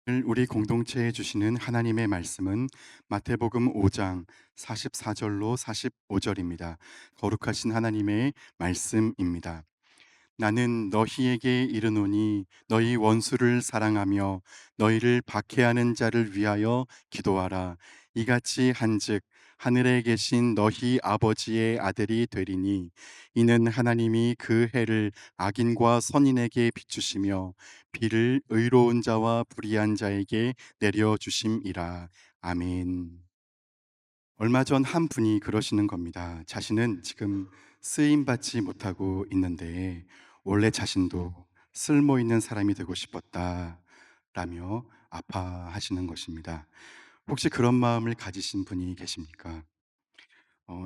오늘 우리 공동체에 주시는 하나님의 말씀은 마태복음 5장 44절로 45절입니다. 거룩하신 하나님의 말씀입니다. 나는 너희에게 이르노니 너희 원수를 사랑하며 너희를 박해하는 자를 위하여 기도하라. 이같이 한즉 하늘에 계신 너희 아버지의 아들이 되리니 이는 하나님이 그 해를 악인과 선인에게 비추시며 비를 의로운 자와 불의한 자에게 내려 주심이라. 아멘. 얼마 전 한 분이 그러시는 겁니다. 자신은 지금 쓰임 받지 못하고 있는데 원래 자신도 쓸모 있는 사람이 되고 싶었다라며 아파하시는 것입니다. 혹시 그런 마음을 가지신 분이 계십니까?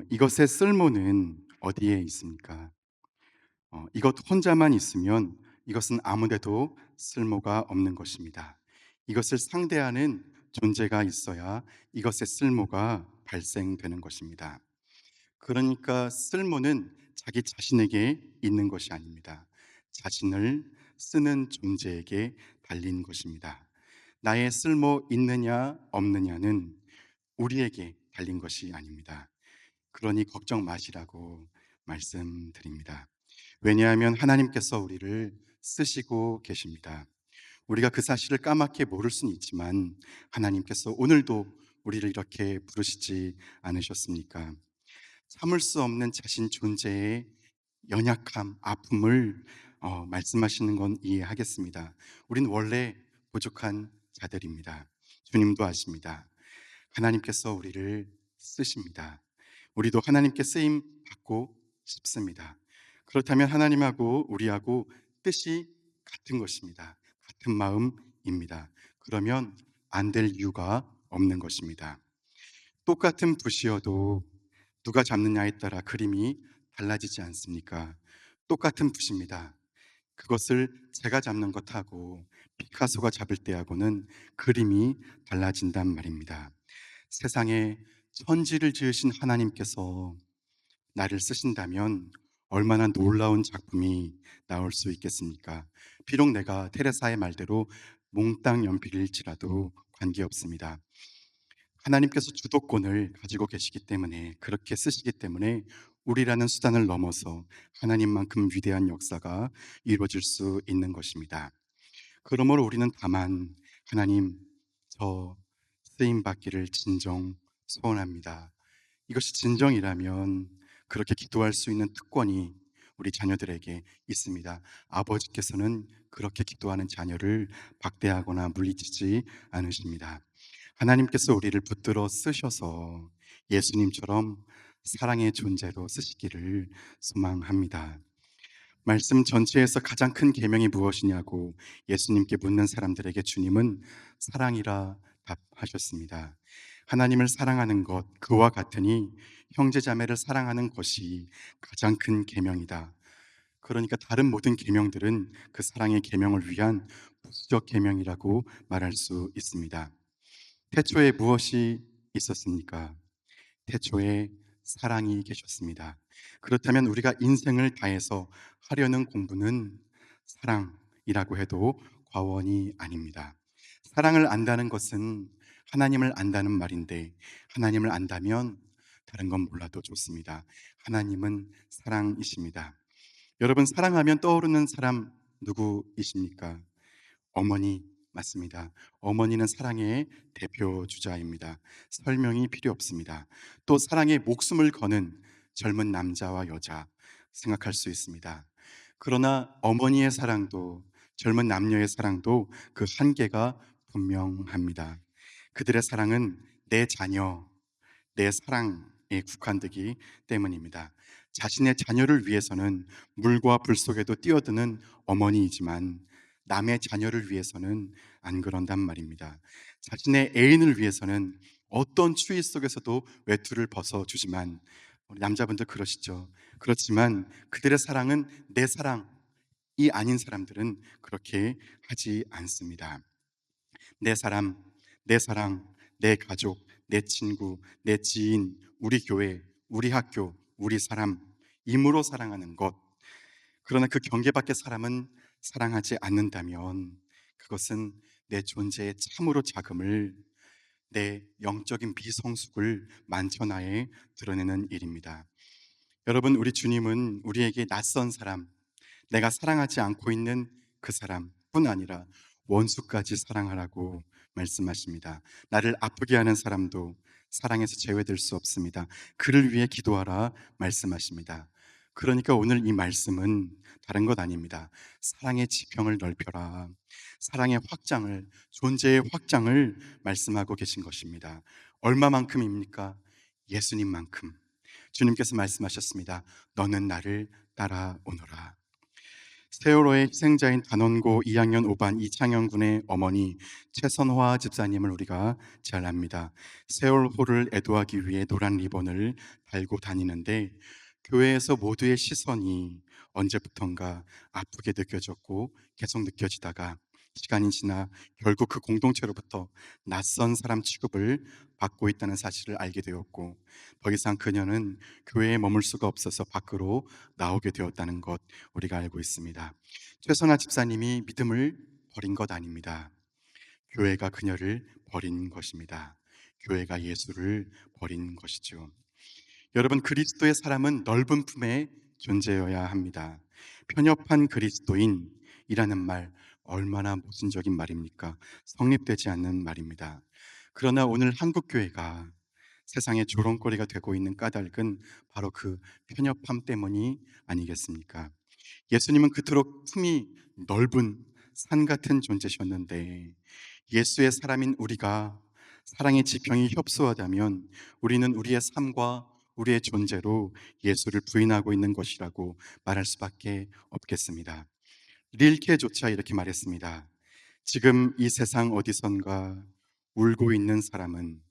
이것의 쓸모는 어디에 있습니까? 이것 혼자만 있으면 이것은 아무데도 쓸모가 없는 것입니다. 이것을 상대하는 존재가 있어야 이것의 쓸모가 발생되는 것입니다. 그러니까 쓸모는 자기 자신에게 있는 것이 아닙니다. 자신을 쓰는 존재에게 달린 것입니다. 나의 쓸모 있느냐 없느냐는 우리에게 달린 것이 아닙니다. 그러니 걱정 마시라고 말씀드립니다. 왜냐하면 하나님께서 우리를 쓰시고 계십니다. 우리가 그 사실을 까맣게 모를 수는 있지만 하나님께서 오늘도 우리를 이렇게 부르시지 않으셨습니까? 참을 수 없는 자신 존재의 연약함, 아픔을 말씀하시는 건 이해하겠습니다. 우린 원래 부족한 자들입니다. 주님도 아십니다. 하나님께서 우리를 쓰십니다. 우리도 하나님께 쓰임 받고 싶습니다. 그렇다면 하나님하고 우리하고 뜻이 같은 것입니다. 같은 마음입니다. 그러면 안 될 이유가 없는 것입니다. 똑같은 붓이어도 누가 잡느냐에 따라 그림이 달라지지 않습니까? 똑같은 붓입니다. 그것을 제가 잡는 것하고 피카소가 잡을 때하고는 그림이 달라진단 말입니다. 세상에 천지를 지으신 하나님께서 나를 쓰신다면 얼마나 놀라운 작품이 나올 수 있겠습니까? 비록 내가 테레사의 말대로 몽땅 연필일지라도 관계없습니다. 하나님께서 주도권을 가지고 계시기 때문에, 그렇게 쓰시기 때문에 우리라는 수단을 넘어서 하나님만큼 위대한 역사가 이루어질 수 있는 것입니다. 그러므로 우리는 다만 하나님, 저 쓰임 받기를 진정 소원합니다. 이것이 진정이라면 그렇게 기도할 수 있는 특권이 우리 자녀들에게 있습니다. 아버지께서는 그렇게 기도하는 자녀를 박대하거나 물리치지 않으십니다. 하나님께서 우리를 붙들어 쓰셔서 예수님처럼 사랑의 존재로 쓰시기를 소망합니다. 말씀 전체에서 가장 큰 계명이 무엇이냐고 예수님께 묻는 사람들에게 주님은 사랑이라 답하셨습니다. 하나님을 사랑하는 것, 그와 같으니 형제자매를 사랑하는 것이 가장 큰 계명이다. 그러니까 다른 모든 계명들은 그 사랑의 계명을 위한 부수적 계명이라고 말할 수 있습니다. 태초에 무엇이 있었습니까? 태초에 사랑이 계셨습니다. 그렇다면 우리가 인생을 다해서 하려는 공부는 사랑이라고 해도 과언이 아닙니다. 사랑을 안다는 것은 하나님을 안다는 말인데, 하나님을 안다면 다른 건 몰라도 좋습니다. 하나님은 사랑이십니다. 여러분, 사랑하면 떠오르는 사람 누구이십니까? 어머니 맞습니다. 어머니는 사랑의 대표 주자입니다. 설명이 필요 없습니다. 또 사랑에 목숨을 거는 젊은 남자와 여자 생각할 수 있습니다. 그러나 어머니의 사랑도 젊은 남녀의 사랑도 그 한계가 분명합니다. 그들의 사랑은 내 자녀, 내 사랑에 국한되기 때문입니다. 자신의 자녀를 위해서는 물과 불 속에도 뛰어드는 어머니이지만 남의 자녀를 위해서는 안 그런단 말입니다. 자신의 애인을 위해서는 어떤 추위 속에서도 외투를 벗어주지만, 우리 남자분들 그러시죠. 그렇지만 그들의 사랑은 내 사랑이 아닌 사람들은 그렇게 하지 않습니다. 내 사람, 내 사랑, 내 가족, 내 친구, 내 지인, 우리 교회, 우리 학교, 우리 사람, 임으로 사랑하는 것. 그러나 그 경계 밖의 사람은 사랑하지 않는다면 그것은 내 존재의 참으로 작음을, 내 영적인 미성숙을 만천하에 드러내는 일입니다. 여러분, 우리 주님은 우리에게 낯선 사람, 내가 사랑하지 않고 있는 그 사람뿐 아니라 원수까지 사랑하라고 말씀하십니다. 나를 아프게 하는 사람도 사랑에서 제외될 수 없습니다. 그를 위해 기도하라 말씀하십니다. 그러니까 오늘 이 말씀은 다른 것 아닙니다. 사랑의 지평을 넓혀라. 사랑의 확장을, 존재의 확장을 말씀하고 계신 것입니다. 얼마만큼입니까? 예수님만큼. 주님께서 말씀하셨습니다. 너는 나를 따라오너라. 세월호의 희생자인 단원고 2학년 5반 이창현 군의 어머니 최선화 집사님을 우리가 잘 압니다. 세월호를 애도하기 위해 노란 리본을 달고 다니는데 교회에서 모두의 시선이 언제부턴가 아프게 느껴졌고 계속 느껴지다가 시간이 지나 결국 그 공동체로부터 낯선 사람 취급을 받고 있다는 사실을 알게 되었고, 더 이상 그녀는 교회에 머물 수가 없어서 밖으로 나오게 되었다는 것, 우리가 알고 있습니다. 최선아 집사님이 믿음을 버린 것 아닙니다. 교회가 그녀를 버린 것입니다. 교회가 예수를 버린 것이죠. 여러분, 그리스도의 사람은 넓은 품에 존재여야 합니다. 편협한 그리스도인이라는 말, 얼마나 모순적인 말입니까? 성립되지 않는 말입니다. 그러나 오늘 한국 교회가 세상의 조롱거리가 되고 있는 까닭은 바로 그 편협함 때문이 아니겠습니까? 예수님은 그토록 품이 넓은 산 같은 존재셨는데, 예수의 사람인 우리가 사랑의 지평이 협소하다면 우리는 우리의 삶과 우리의 존재로 예수를 부인하고 있는 것이라고 말할 수밖에 없겠습니다. 릴케조차 이렇게 말했습니다. 지금 이 세상 어디선가 울고 있는 사람은,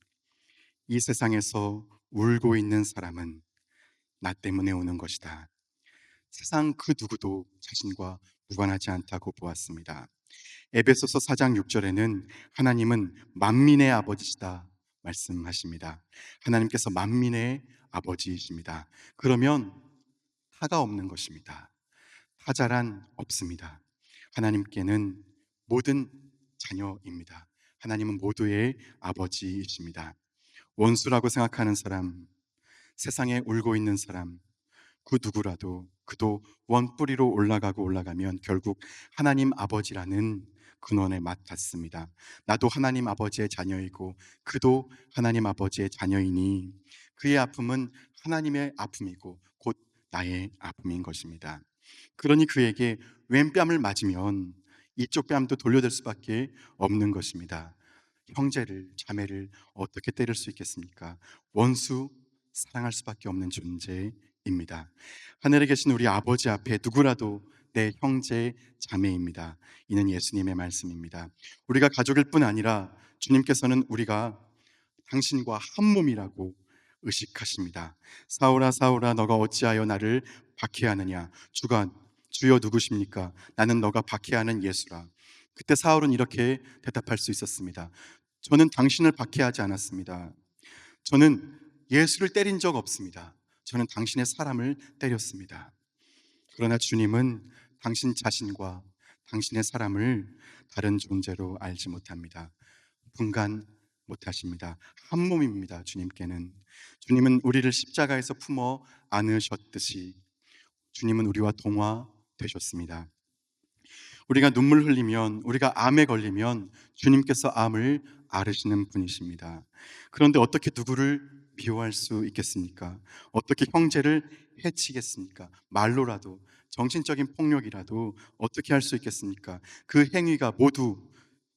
이 세상에서 울고 있는 사람은 나 때문에 우는 것이다. 세상 그 누구도 자신과 무관하지 않다고 보았습니다. 에베소서 4장 6절에는 하나님은 만민의 아버지시다 말씀하십니다. 하나님께서 만민의 아버지이십니다. 그러면 타가 없는 것입니다. 타자란 없습니다. 하나님께는 모든 자녀입니다. 하나님은 모두의 아버지이십니다. 원수라고 생각하는 사람, 세상에 울고 있는 사람, 그 누구라도 그도 원뿌리로 올라가고 올라가면 결국 하나님 아버지라는 근원에 맞닿습니다. 나도 하나님 아버지의 자녀이고 그도 하나님 아버지의 자녀이니 그의 아픔은 하나님의 아픔이고 곧 나의 아픔인 것입니다. 그러니 그에게 왼뺨을 맞으면 이쪽 뺨도 돌려댈 수밖에 없는 것입니다. 형제를, 자매를 어떻게 때릴 수 있겠습니까? 원수 사랑할 수밖에 없는 존재입니다. 하늘에 계신 우리 아버지 앞에 누구라도 내 형제, 자매입니다. 이는 예수님의 말씀입니다. 우리가 가족일 뿐 아니라 주님께서는 우리가 당신과 한 몸이라고 의식하십니다. 사울아 사울아 너가 어찌하여 나를 박해하느냐? 주여 누구십니까? 나는 너가 박해하는 예수라. 그때 사울은 이렇게 대답할 수 있었습니다. 저는 당신을 박해하지 않았습니다. 저는 예수를 때린 적 없습니다. 저는 당신의 사람을 때렸습니다. 그러나 주님은 당신 자신과 당신의 사람을 다른 존재로 알지 못합니다. 분간 못하십니다. 한 몸입니다. 주님은 우리를 십자가에서 품어 안으셨듯이 주님은 우리와 동화되셨습니다. 우리가 눈물 흘리면, 우리가 암에 걸리면 주님께서 암을 앓으시는 분이십니다. 그런데 어떻게 누구를 미워할 수 있겠습니까? 어떻게 형제를 해치겠습니까? 말로라도, 정신적인 폭력이라도 어떻게 할 수 있겠습니까? 그 행위가 모두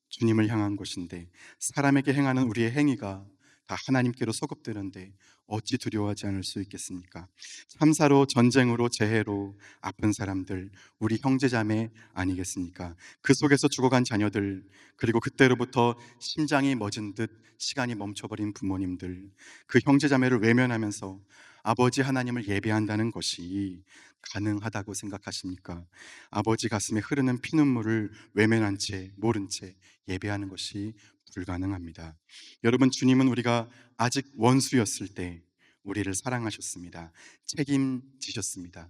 주님을 향한 것인데, 사람에게 행하는 우리의 행위가 다 하나님께로 소급되는데 어찌 두려워하지 않을 수 있겠습니까? 참사로, 전쟁으로, 재해로 아픈 사람들, 우리 형제자매 아니겠습니까? 그 속에서 죽어간 자녀들, 그리고 그때로부터 심장이 멎은 듯 시간이 멈춰버린 부모님들, 그 형제자매를 외면하면서 아버지 하나님을 예배한다는 것이 가능하다고 생각하십니까? 아버지 가슴에 흐르는 피눈물을 외면한 채, 모른 채 예배하는 것이 불가능합니다. 여러분, 주님은 우리가 아직 원수였을 때 우리를 사랑하셨습니다. 책임지셨습니다.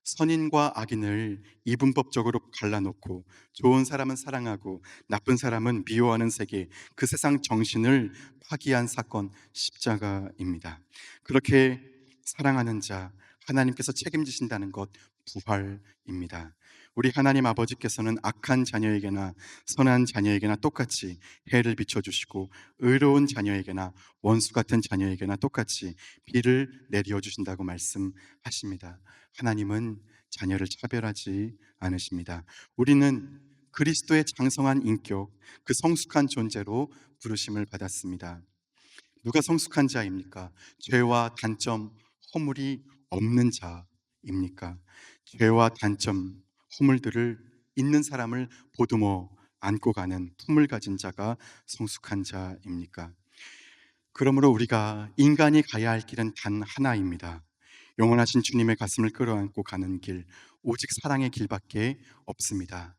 선인과 악인을 이분법적으로 갈라놓고 좋은 사람은 사랑하고 나쁜 사람은 미워하는 세계, 그 세상 정신을 파기한 사건 십자가입니다. 그렇게 사랑하는 자 하나님께서 책임지신다는 것 부활입니다. 우리 하나님 아버지께서는 악한 자녀에게나 선한 자녀에게나 똑같이 해를 비춰주시고 의로운 자녀에게나 원수 같은 자녀에게나 똑같이 비를 내려 주신다고 말씀하십니다. 하나님은 자녀를 차별하지 않으십니다. 우리는 그리스도의 장성한 인격, 그 성숙한 존재로 부르심을 받았습니다. 누가 성숙한 자입니까? 죄와 단점, 허물이 없는 자입니까? 죄와 단점, 허물들을 있는 사람을 보듬어 안고 가는 품을 가진 자가 성숙한 자입니까? 그러므로 우리가 인간이 가야 할 길은 단 하나입니다. 영원하신 주님의 가슴을 끌어안고 가는 길, 오직 사랑의 길밖에 없습니다.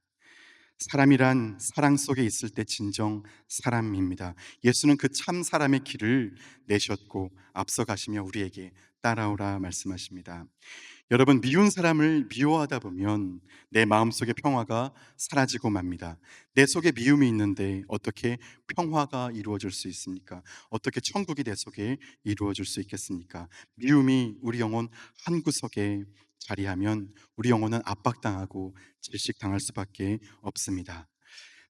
사람이란 사랑 속에 있을 때 진정 사람입니다. 예수는 그 참 사람의 길을 내셨고 앞서 가시며 우리에게 따라오라 말씀하십니다. 여러분, 미운 사람을 미워하다 보면 내 마음속의 평화가 사라지고 맙니다. 내 속에 미움이 있는데 어떻게 평화가 이루어질 수 있습니까? 어떻게 천국이 내 속에 이루어질 수 있겠습니까? 미움이 우리 영혼 한구석에 자리하면 우리 영혼은 압박당하고 질식당할 수밖에 없습니다.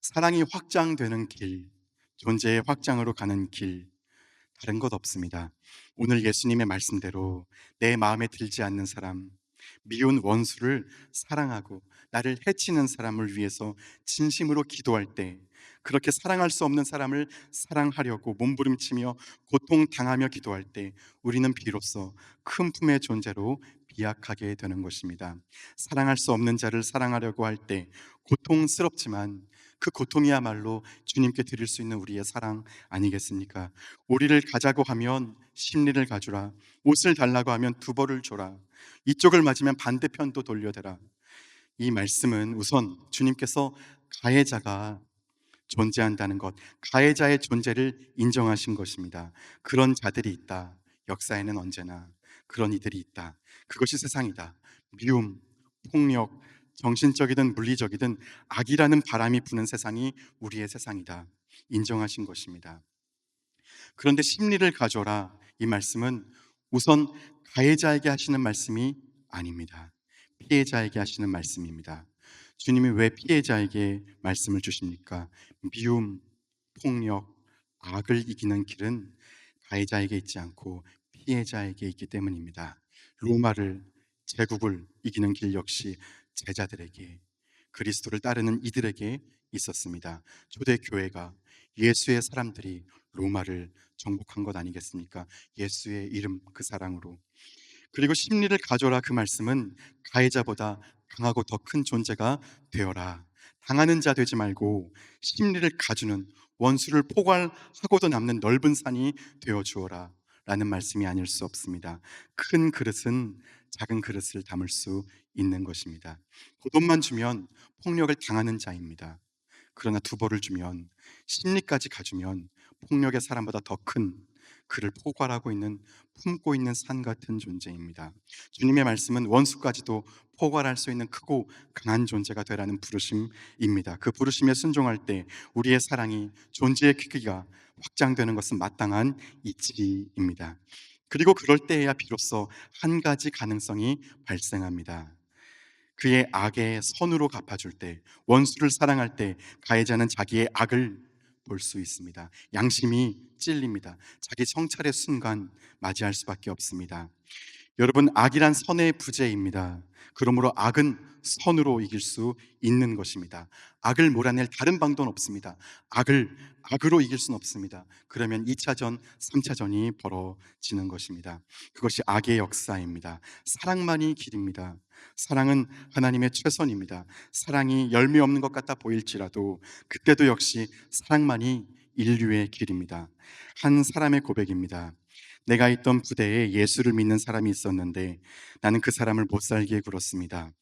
사랑이 확장되는 길, 존재의 확장으로 가는 길, 다른 것 없습니다. 오늘 예수님의 말씀대로 내 마음에 들지 않는 사람, 미운 원수를 사랑하고 나를 해치는 사람을 위해서 진심으로 기도할 때, 그렇게 사랑할 수 없는 사람을 사랑하려고 몸부림치며 고통당하며 기도할 때 우리는 비로소 큰 품의 존재로 비약하게 되는 것입니다. 사랑할 수 없는 자를 사랑하려고 할 때 고통스럽지만 그 고통이야말로 주님께 드릴 수 있는 우리의 사랑 아니겠습니까? 우리를 가자고 하면 심리를 가주라. 옷을 달라고 하면 두 벌을 줘라. 이쪽을 맞으면 반대편도 돌려대라. 이 말씀은 우선 주님께서 가해자가 존재한다는 것, 가해자의 존재를 인정하신 것입니다. 그런 자들이 있다. 역사에는 언제나 그런 이들이 있다. 그것이 세상이다. 미움, 폭력, 정신적이든 물리적이든 악이라는 바람이 부는 세상이 우리의 세상이다. 인정하신 것입니다. 그런데 심리를 가져라. 이 말씀은 우선 가해자에게 하시는 말씀이 아닙니다. 피해자에게 하시는 말씀입니다. 주님이 왜 피해자에게 말씀을 주십니까? 미움, 폭력, 악을 이기는 길은 가해자에게 있지 않고 피해자에게 있기 때문입니다. 로마를, 제국을 이기는 길 역시 제자들에게, 그리스도를 따르는 이들에게 있었습니다. 초대교회가, 예수의 사람들이 로마를 정복한 것 아니겠습니까? 예수의 이름, 그 사랑으로. 그리고 심리를 가져라, 그 말씀은 가해자보다 강하고 더 큰 존재가 되어라. 당하는 자 되지 말고 심리를 가주는, 원수를 포괄하고도 남는 넓은 산이 되어 주어라 라는 말씀이 아닐 수 없습니다. 큰 그릇은 작은 그릇을 담을 수 있는 것입니다. 돈만 주면 폭력을 당하는 자입니다. 그러나 두 벌을 주면, 심리까지 가주면 폭력의 사람보다 더 큰, 그를 포괄하고 있는, 품고 있는 산 같은 존재입니다. 주님의 말씀은 원수까지도 포괄할 수 있는 크고 강한 존재가 되라는 부르심입니다. 그 부르심에 순종할 때 우리의 사랑이, 존재의 크기가 확장되는 것은 마땅한 이치입니다. 그리고 그럴 때에야 비로소 한 가지 가능성이 발생합니다. 그의 악의 선으로 갚아줄 때, 원수를 사랑할 때 가해자는 자기의 악을 볼 수 있습니다. 양심이 찔립니다. 자기 성찰의 순간 맞이할 수밖에 없습니다. 여러분, 악이란 선의 부재입니다. 그러므로 악은 선으로 이길 수 있는 것입니다. 악을 몰아낼 다른 방도는 없습니다. 악을 악으로 이길 수는 없습니다. 그러면 2차전, 3차전이 벌어지는 것입니다. 그것이 악의 역사입니다. 사랑만이 길입니다. 사랑은 하나님의 최선입니다. 사랑이 열매 없는 것 같아 보일지라도 그때도 역시 사랑만이 인류의 길입니다. 한 사람의 고백입니다. 내가 있던 부대에 예수를 믿는 사람이 있었는데 나는 그 사람을 못 살게 굴었습니다.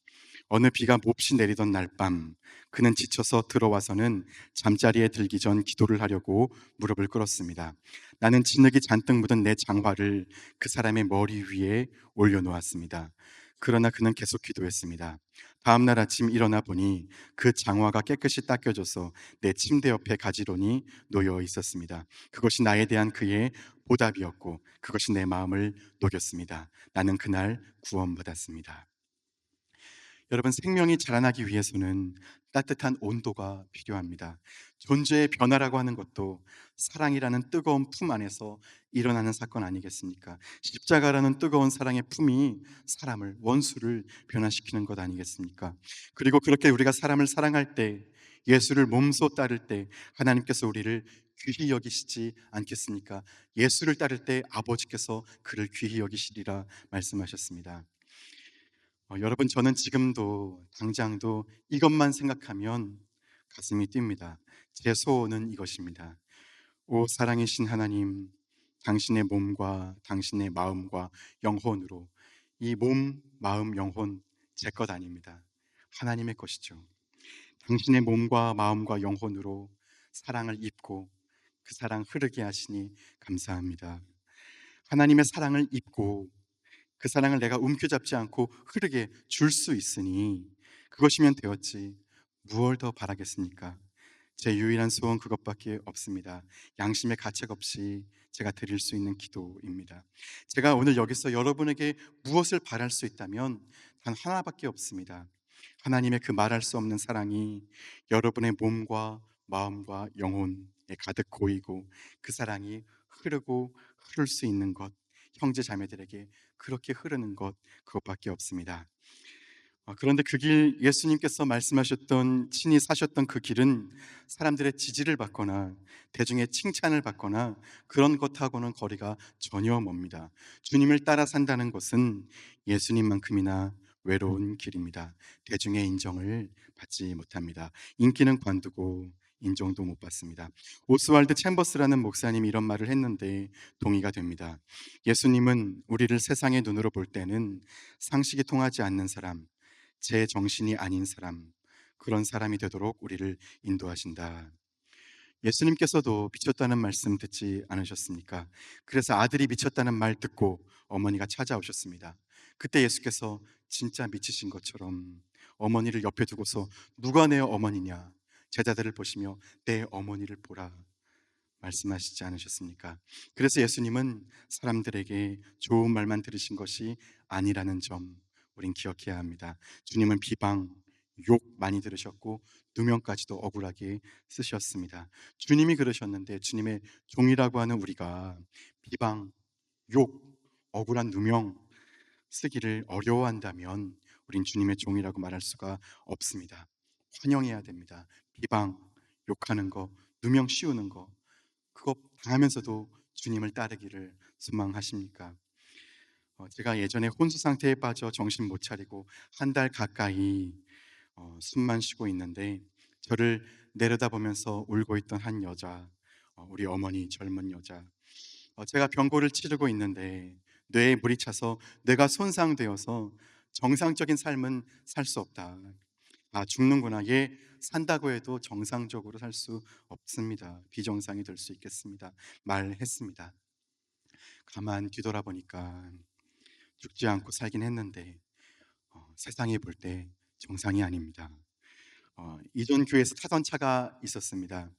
어느 비가 몹시 내리던 날 밤, 그는 지쳐서 들어와서는 잠자리에 들기 전 기도를 하려고 무릎을 꿇었습니다. 나는 진흙이 잔뜩 묻은 내 장화를 그 사람의 머리 위에 올려놓았습니다. 그러나 그는 계속 기도했습니다. 다음 날 아침 일어나 보니 그 장화가 깨끗이 닦여져서 내 침대 옆에 가지런히 놓여 있었습니다. 그것이 나에 대한 그의 보답이었고 그것이 내 마음을 녹였습니다. 나는 그날 구원받았습니다. 여러분, 생명이 자라나기 위해서는 따뜻한 온도가 필요합니다. 존재의 변화라고 하는 것도 사랑이라는 뜨거운 품 안에서 일어나는 사건 아니겠습니까? 십자가라는 뜨거운 사랑의 품이 사람을, 원수를 변화시키는 것 아니겠습니까? 그리고 그렇게 우리가 사람을 사랑할 때, 예수를 몸소 따를 때 하나님께서 우리를 귀히 여기시지 않겠습니까? 예수를 따를 때 아버지께서 그를 귀히 여기시리라 말씀하셨습니다. 여러분, 저는 지금도 당장도 이것만 생각하면 가슴이 뜁니다. 제 소원은 이것입니다. 오 사랑이신 하나님, 당신의 몸과 당신의 마음과 영혼으로, 이 몸, 마음, 영혼 제 것 아닙니다. 하나님의 것이죠. 당신의 몸과 마음과 영혼으로 사랑을 입고 그 사랑 흐르게 하시니 감사합니다. 하나님의 사랑을 입고 그 사랑을 내가 움켜잡지 않고 흐르게 줄 수 있으니 그것이면 되었지 무얼 더 바라겠습니까? 제 유일한 소원 그것밖에 없습니다. 양심의 가책 없이 제가 드릴 수 있는 기도입니다. 제가 오늘 여기서 여러분에게 무엇을 바랄 수 있다면 단 하나밖에 없습니다. 하나님의 그 말할 수 없는 사랑이 여러분의 몸과 마음과 영혼에 가득 고이고 그 사랑이 흐르고 흐를 수 있는 것, 형제 자매들에게 그렇게 흐르는 것, 그것밖에 없습니다. 그런데 그 길, 예수님께서 말씀하셨던, 친히 사셨던 그 길은 사람들의 지지를 받거나 대중의 칭찬을 받거나 그런 것하고는 거리가 전혀 멉니다. 주님을 따라 산다는 것은 예수님만큼이나 외로운 길입니다. 대중의 인정을 받지 못합니다. 인기는 관두고 인정도 못 받습니다. 오스왈드 챔버스라는 목사님이 이런 말을 했는데 동의가 됩니다. 예수님은 우리를 세상의 눈으로 볼 때는 상식이 통하지 않는 사람, 제 정신이 아닌 사람, 그런 사람이 되도록 우리를 인도하신다. 예수님께서도 미쳤다는 말씀 듣지 않으셨습니까? 그래서 아들이 미쳤다는 말 듣고 어머니가 찾아오셨습니다. 그때 예수께서 진짜 미치신 것처럼 어머니를 옆에 두고서 누가 내 어머니냐? 제자들을 보시며 내 어머니를 보라 말씀하시지 않으셨습니까? 그래서 예수님은 사람들에게 좋은 말만 들으신 것이 아니라는 점 우린 기억해야 합니다. 주님은 비방, 욕 많이 들으셨고 누명까지도 억울하게 쓰셨습니다. 주님이 그러셨는데 주님의 종이라고 하는 우리가 비방, 욕, 억울한 누명 쓰기를 어려워한다면 우린 주님의 종이라고 말할 수가 없습니다. 환영해야 됩니다. 비방, 욕하는 거, 누명 씌우는 거, 그거 당하면서도 주님을 따르기를 소망하십니까? 제가 예전에 혼수 상태에 빠져 정신 못 차리고 한 달 가까이 숨만 쉬고 있는데 저를 내려다보면서 울고 있던 한 여자, 우리 어머니 젊은 여자, 제가 병고를 치르고 있는데 뇌에 물이 차서 뇌가 손상되어서 정상적인 삶은 살 수 없다. 아, 죽는구나. 얘 산다고 해도 정상적으로 살 수 없습니다. 비정상이 될 수 있겠습니다. 말했습니다. 가만 뒤돌아보니까 죽지 않고 살긴 했는데 세상에 볼 때 정상이 아닙니다. 이전 교회에서 타던 차가 있었습니다.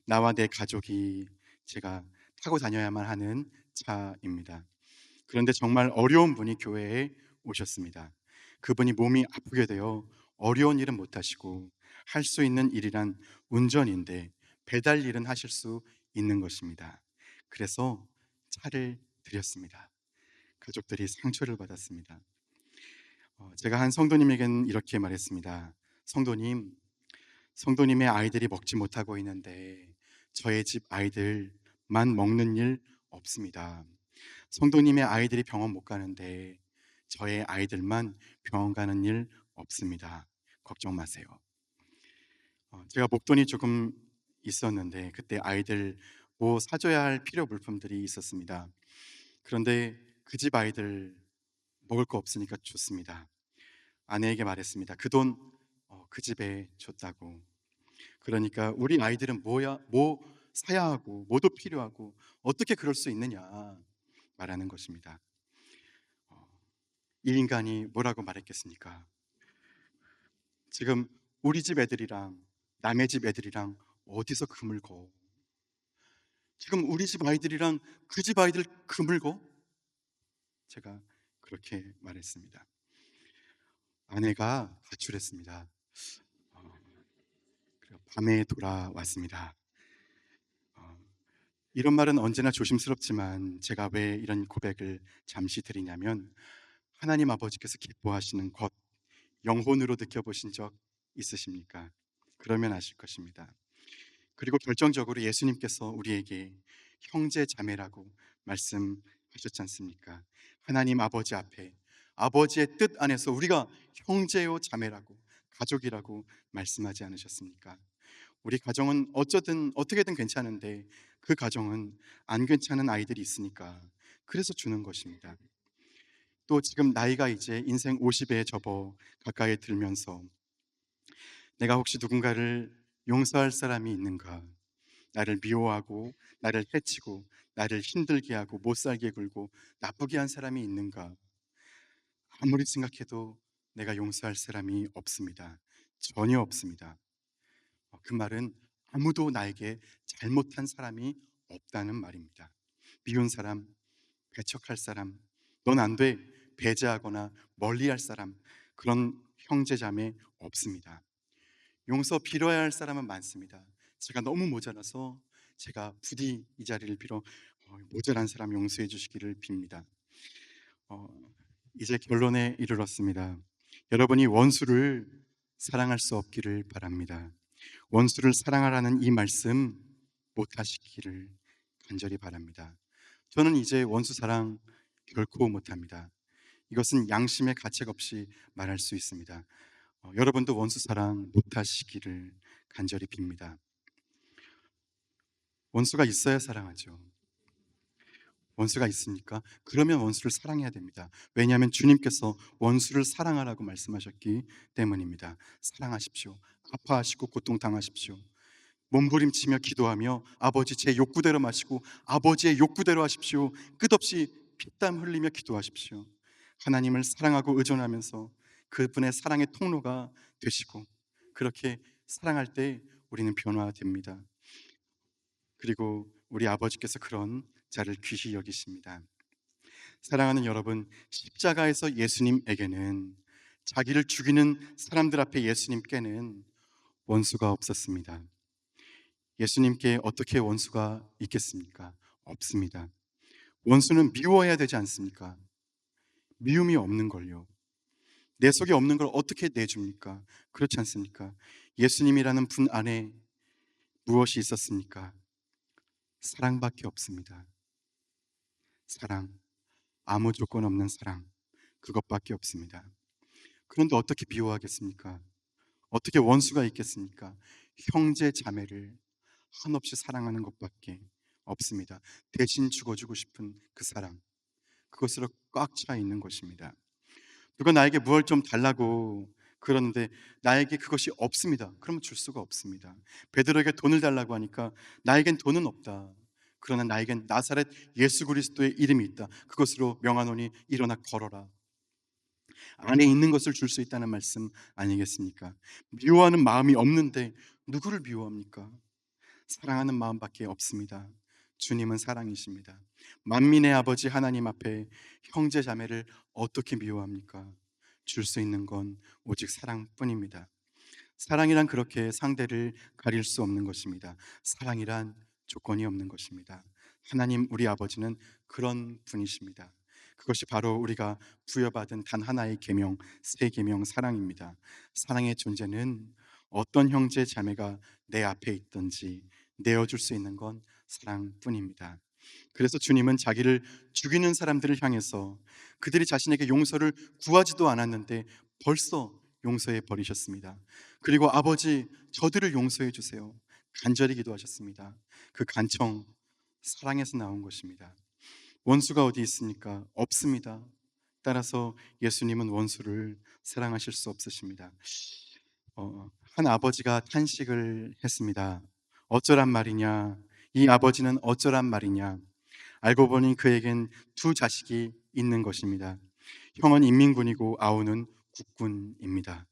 나와 내 가족이 제가 타고 다녀야만 하는 차입니다. 그런데 정말 어려운 분이 교회에 오셨습니다. 그분이 몸이 아프게 되어 어려운 일은 못 하시고 할 수 있는 일이란 운전인데 배달 일은 하실 수 있는 것입니다. 그래서 차를 드렸습니다. 가족들이 상처를 받았습니다. 제가 한 성도님에게는 이렇게 말했습니다. 성도님, 성도님의 아이들이 먹지 못하고 있는데 저의 집 아이들만 먹는 일 없습니다. 성도님의 아이들이 병원 못 가는데 저의 아이들만 병원 가는 일 없습니다. 걱정 마세요. 제가 목돈이 조금 있었는데 그때 아이들 뭐 사줘야 할 필요 물품들이 있었습니다. 그런데 그 집 아이들 먹을 거 없으니까 줬습니다. 아내에게 말했습니다. 그 돈 그 집에 줬다고. 그러니까 우리 아이들은 뭐 사야 하고 뭐도 필요하고 어떻게 그럴 수 있느냐 말하는 것입니다. 이 인간이 뭐라고 말했겠습니까? 지금 우리 집 애들이랑 남의 집 애들이랑 어디서 금을 거? 지금 우리 집 아이들이랑 그 집 아이들 금을 거? 제가 그렇게 말했습니다. 아내가 가출했습니다. 어, 그리고 밤에 돌아왔습니다. 어, 이런 말은 언제나 조심스럽지만 제가 왜 이런 고백을 잠시 드리냐면 하나님 아버지께서 기뻐하시는 것 영혼으로 느껴보신 적 있으십니까? 그러면 아실 것입니다. 그리고 결정적으로 예수님께서 우리에게 형제 자매라고 말씀하셨지 않습니까? 하나님 아버지 앞에 아버지의 뜻 안에서 우리가 형제요 자매라고 가족이라고 말씀하지 않으셨습니까? 우리 가정은 어쩌든 어떻게든 괜찮은데 그 가정은 안 괜찮은 아이들이 있으니까 그래서 주는 것입니다. 또 지금 나이가 이제 인생 50에 접어 가까이 들면서 내가 혹시 누군가를 용서할 사람이 있는가? 나를 미워하고 나를 해치고 나를 힘들게 하고 못 살게 굴고 나쁘게 한 사람이 있는가? 아무리 생각해도 내가 용서할 사람이 없습니다. 전혀 없습니다. 그 말은 아무도 나에게 잘못한 사람이 없다는 말입니다. 미운 사람, 배척할 사람, 넌 안 돼, 배제하거나 멀리할 사람, 그런 형제자매 없습니다. 용서 빌어야 할 사람은 많습니다. 제가 너무 모자라서 제가 부디 이 자리를 빌어 모자란 사람 용서해 주시기를 빕니다. 어, 이제 결론에 이르렀습니다. 여러분이 원수를 사랑할 수 없기를 바랍니다. 원수를 사랑하라는 이 말씀 못하시기를 간절히 바랍니다. 저는 이제 원수 사랑 결코 못합니다. 이것은 양심의 가책 없이 말할 수 있습니다. 여러분도 원수 사랑 못하시기를 간절히 빕니다. 원수가 있어야 사랑하죠. 원수가 있으니까 그러면 원수를 사랑해야 됩니다. 왜냐하면 주님께서 원수를 사랑하라고 말씀하셨기 때문입니다. 사랑하십시오. 아파하시고 고통당하십시오. 몸부림치며 기도하며 아버지 제 욕구대로 마시고 아버지의 욕구대로 하십시오. 끝없이 피땀 흘리며 기도하십시오. 하나님을 사랑하고 의존하면서 그분의 사랑의 통로가 되시고 그렇게 사랑할 때 우리는 변화됩니다. 그리고 우리 아버지께서 그런 자를 귀히 여기십니다. 사랑하는 여러분, 십자가에서 예수님에게는 자기를 죽이는 사람들 앞에 예수님께는 원수가 없었습니다. 예수님께 어떻게 원수가 있겠습니까? 없습니다. 원수는 미워해야 되지 않습니까? 미움이 없는 걸요. 내 속에 없는 걸 어떻게 내줍니까? 그렇지 않습니까? 예수님이라는 분 안에 무엇이 있었습니까? 사랑밖에 없습니다. 사랑, 아무 조건 없는 사랑, 그것밖에 없습니다. 그런데 어떻게 미워하겠습니까? 어떻게 원수가 있겠습니까? 형제 자매를 한없이 사랑하는 것밖에 없습니다. 대신 죽어주고 싶은 그 사랑, 그것으로 꽉 차 있는 것입니다. 누가 나에게 무엇 좀 달라고 그러는데 나에게 그것이 없습니다. 그러면 줄 수가 없습니다. 베드로에게 돈을 달라고 하니까 나에겐 돈은 없다. 그러나 나에겐 나사렛 예수 그리스도의 이름이 있다. 그것으로 명하노니 일어나 걸어라. 안에 있는 것을 줄 수 있다는 말씀 아니겠습니까? 미워하는 마음이 없는데 누구를 미워합니까? 사랑하는 마음밖에 없습니다. 주님은 사랑이십니다. 만민의 아버지 하나님 앞에 형제 자매를 어떻게 미워합니까? 줄 수 있는 건 오직 사랑뿐입니다. 사랑이란 그렇게 상대를 가릴 수 없는 것입니다. 사랑이란 조건이 없는 것입니다. 하나님 우리 아버지는 그런 분이십니다. 그것이 바로 우리가 부여받은 단 하나의 계명, 새 계명 사랑입니다. 사랑의 존재는 어떤 형제 자매가 내 앞에 있든지 내어줄 수 있는 건 사랑뿐입니다. 그래서 주님은 자기를 죽이는 사람들을 향해서 그들이 자신에게 용서를 구하지도 않았는데 벌써 용서해 버리셨습니다. 그리고 아버지 저들을 용서해 주세요. 간절히 기도하셨습니다. 그 간청 사랑에서 나온 것입니다. 원수가 어디 있습니까? 없습니다. 따라서 예수님은 원수를 사랑하실 수 없으십니다. 한 아버지가 탄식을 했습니다. 어쩌란 말이냐? 이 아버지는 어쩌란 말이냐? 알고 보니 그에겐 두 자식이 있는 것입니다. 형은 인민군이고 아우는 국군입니다.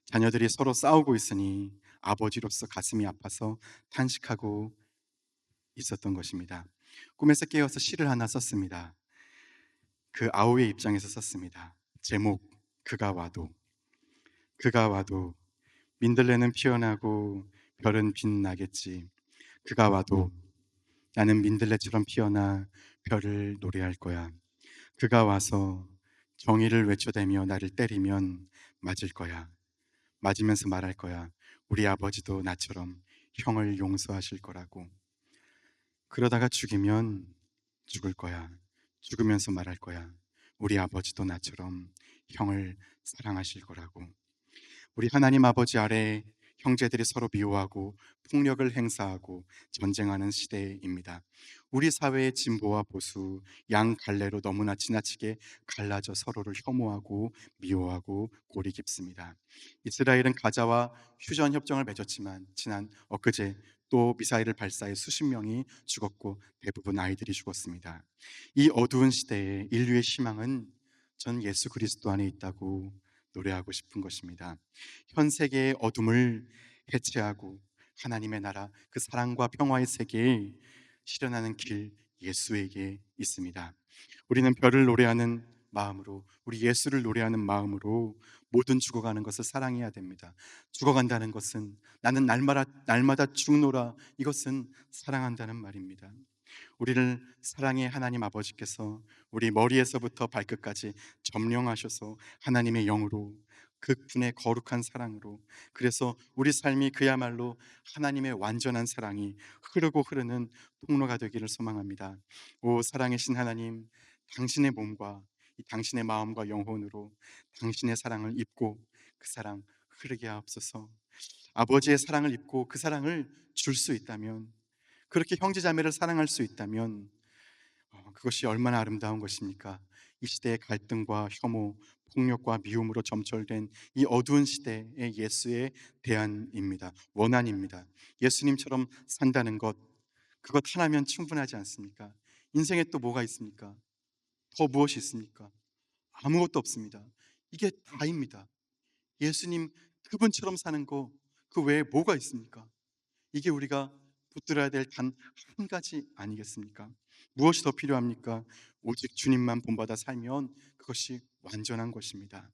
자녀들이 서로 싸우고 있으니 아버지로서 가슴이 아파서 탄식하고 있었던 것입니다. 꿈에서 깨어서 시를 하나 썼습니다. 그 아우의 입장에서 썼습니다. 제목, 그가 와도. 그가 와도 민들레는 피어나고 별은 빛나겠지. 그가 와도 나는 민들레처럼 피어나 별을 노래할 거야. 그가 와서 정의를 외쳐대며 나를 때리면 맞을 거야. 맞으면서 말할 거야. 우리 아버지도 나처럼 형을 용서하실 거라고. 그러다가 죽이면 죽을 거야. 죽으면서 말할 거야. 우리 아버지도 나처럼 형을 사랑하실 거라고. 우리 하나님 아버지 아래 형제들이 서로 미워하고 폭력을 행사하고 전쟁하는 시대입니다. 우리 사회의 진보와 보수 양 갈래로 너무나 지나치게 갈라져 서로를 혐오하고 미워하고 골이 깊습니다. 이스라엘은 가자와 휴전 협정을 맺었지만 지난 엊그제 또 미사일을 발사해 수십 명이 죽었고 대부분 아이들이 죽었습니다. 이 어두운 시대에 인류의 희망은 전 예수 그리스도 안에 있다고 노래하고 싶은 것입니다. 현 세계의 어둠을 해체하고 하나님의 나라, 그 사랑과 평화의 세계에 실현하는 길 예수에게 있습니다. 우리는 별을 노래하는 마음으로, 우리 예수를 노래하는 마음으로 모든 죽어가는 것을 사랑해야 됩니다. 죽어간다는 것은 나는 날마다 죽노라, 이것은 사랑한다는 말입니다. 우리를 사랑의 하나님 아버지께서 우리 머리에서부터 발끝까지 점령하셔서 하나님의 영으로 그분의 거룩한 사랑으로, 그래서 우리 삶이 그야말로 하나님의 완전한 사랑이 흐르는 통로가 되기를 소망합니다. 오 사랑의 신 하나님, 당신의 몸과 이 당신의 마음과 영혼으로 당신의 사랑을 입고 그 사랑 흐르게 하옵소서. 아버지의 사랑을 입고 그 사랑을 줄 수 있다면, 그렇게 형제자매를 사랑할 수 있다면 그것이 얼마나 아름다운 것입니까? 이 시대의 갈등과 혐오, 폭력과 미움으로 점철된 이 어두운 시대의 예수의 대안입니다. 원한입니다. 예수님처럼 산다는 것, 그것 하나면 충분하지 않습니까? 인생에 또 뭐가 있습니까? 더 무엇이 있습니까? 아무것도 없습니다. 이게 다입니다. 예수님 그분처럼 사는 거, 그 외에 뭐가 있습니까? 이게 우리가 붙들어야 될 단 한 가지 아니겠습니까? 무엇이 더 필요합니까? 오직 주님만 본받아 살면 그것이 완전한 것입니다.